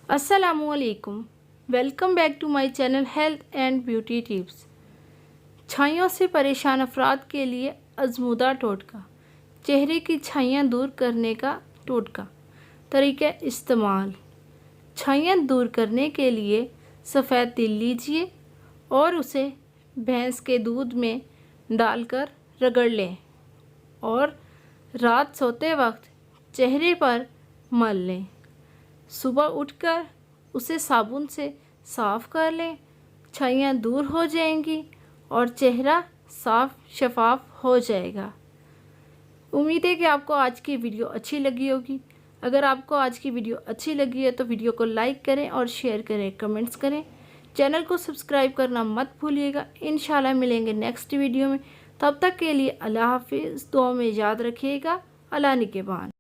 अस्सलामुअलैकुम। Welcome back to my channel health and beauty tips. छाइयों से परेशान अफराद के लिए आजमूदा टोटका, चेहरे की छाइयाँ दूर करने का टोटका। तरीका इस्तेमाल। छाइयाँ दूर करने के लिए सफ़ेद तिल लीजिए और उसे भैंस के दूध में डालकर रगड़ लें और रात सोते वक्त चेहरे पर मल लें। सुबह उठकर उसे साबुन से साफ़ कर लें। छाइयाँ दूर हो जाएंगी और चेहरा साफ शफाफ हो जाएगा। उम्मीद है कि आपको आज की वीडियो अच्छी लगी होगी। अगर आपको आज की वीडियो अच्छी लगी है तो वीडियो को लाइक करें और शेयर करें, कमेंट्स करें। चैनल को सब्सक्राइब करना मत भूलिएगा। इंशाल्लाह मिलेंगे नेक्स्ट वीडियो में। तब तक के लिए अल्लाह हाफिज़। दुआ में याद रखिएगा। अल्लाह निगहबान।